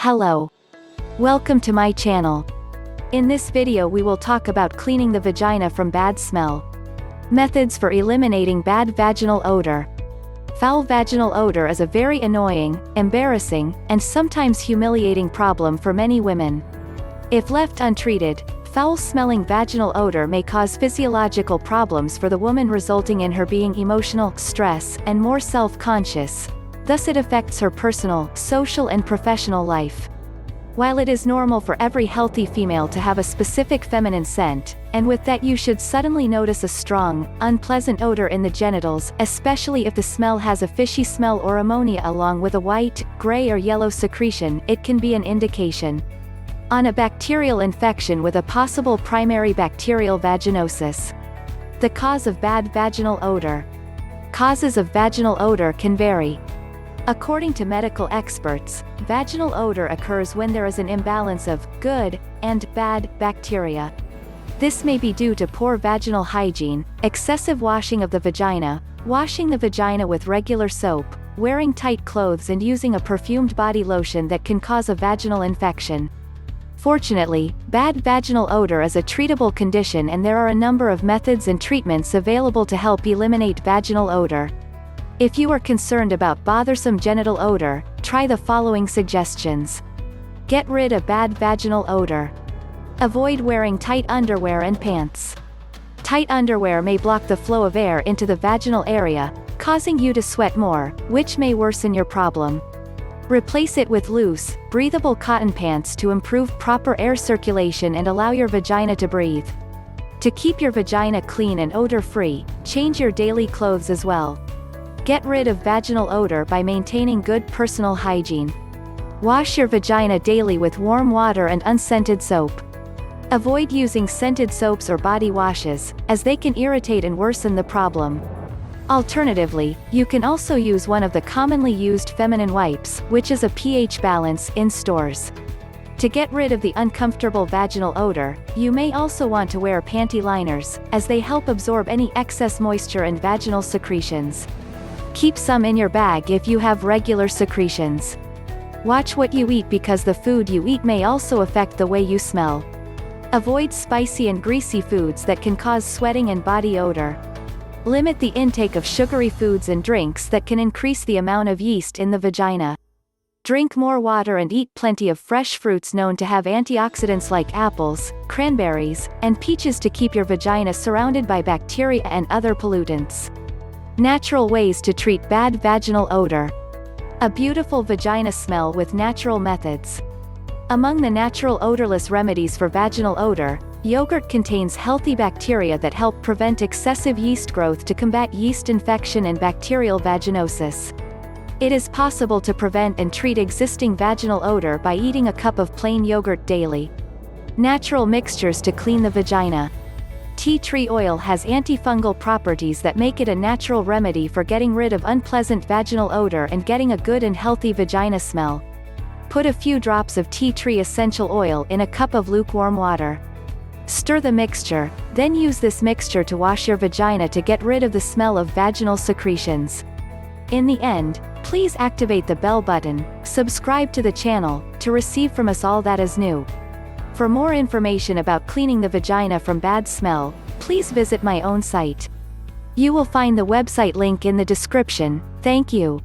Hello. Welcome to my channel. In this video we will talk about cleaning the vagina from bad smell. Methods for eliminating bad vaginal odor. Foul vaginal odor is a very annoying, embarrassing, and sometimes humiliating problem for many women. If left untreated, foul-smelling vaginal odor may cause physiological problems for the woman, resulting in her being emotional, stress, and more self-conscious. Thus it affects her personal, social and professional life. While it is normal for every healthy female to have a specific feminine scent, and with that you should suddenly notice a strong, unpleasant odor in the genitals, especially if the smell has a fishy smell or ammonia along with a white, gray or yellow secretion, it can be an indication on a bacterial infection with a possible primary bacterial vaginosis. The cause of bad vaginal odor. Causes of vaginal odor can vary. According to medical experts, vaginal odor occurs when there is an imbalance of good and bad bacteria. This may be due to poor vaginal hygiene, excessive washing of the vagina, washing the vagina with regular soap, wearing tight clothes and using a perfumed body lotion that can cause a vaginal infection. Fortunately, bad vaginal odor is a treatable condition and there are a number of methods and treatments available to help eliminate vaginal odor. If you are concerned about bothersome genital odor, try the following suggestions. Get rid of bad vaginal odor. Avoid wearing tight underwear and pants. Tight underwear may block the flow of air into the vaginal area, causing you to sweat more, which may worsen your problem. Replace it with loose, breathable cotton pants to improve proper air circulation and allow your vagina to breathe. To keep your vagina clean and odor-free, change your daily clothes as well. Get rid of vaginal odor by maintaining good personal hygiene. Wash your vagina daily with warm water and unscented soap. Avoid using scented soaps or body washes, as they can irritate and worsen the problem. Alternatively, you can also use one of the commonly used feminine wipes, which is a pH balance, in stores. To get rid of the uncomfortable vaginal odor, you may also want to wear panty liners, as they help absorb any excess moisture and vaginal secretions. Keep some in your bag if you have regular secretions. Watch what you eat because the food you eat may also affect the way you smell. Avoid spicy and greasy foods that can cause sweating and body odor. Limit the intake of sugary foods and drinks that can increase the amount of yeast in the vagina. Drink more water and eat plenty of fresh fruits known to have antioxidants like apples, cranberries, and peaches to keep your vagina surrounded by bacteria and other pollutants. Natural ways to treat bad vaginal odor. A beautiful vagina smell with natural methods. Among the natural odorless remedies for vaginal odor, yogurt contains healthy bacteria that help prevent excessive yeast growth to combat yeast infection and bacterial vaginosis. It is possible to prevent and treat existing vaginal odor by eating a cup of plain yogurt daily. Natural mixtures to clean the vagina. Tea tree oil has antifungal properties that make it a natural remedy for getting rid of unpleasant vaginal odor and getting a good and healthy vagina smell. Put a few drops of tea tree essential oil in a cup of lukewarm water. Stir the mixture, then use this mixture to wash your vagina to get rid of the smell of vaginal secretions. In the end, please activate the bell button, subscribe to the channel, to receive from us all that is new. For more information about cleaning the vagina from bad smell, please visit my own site. You will find the website link in the description. Thank you.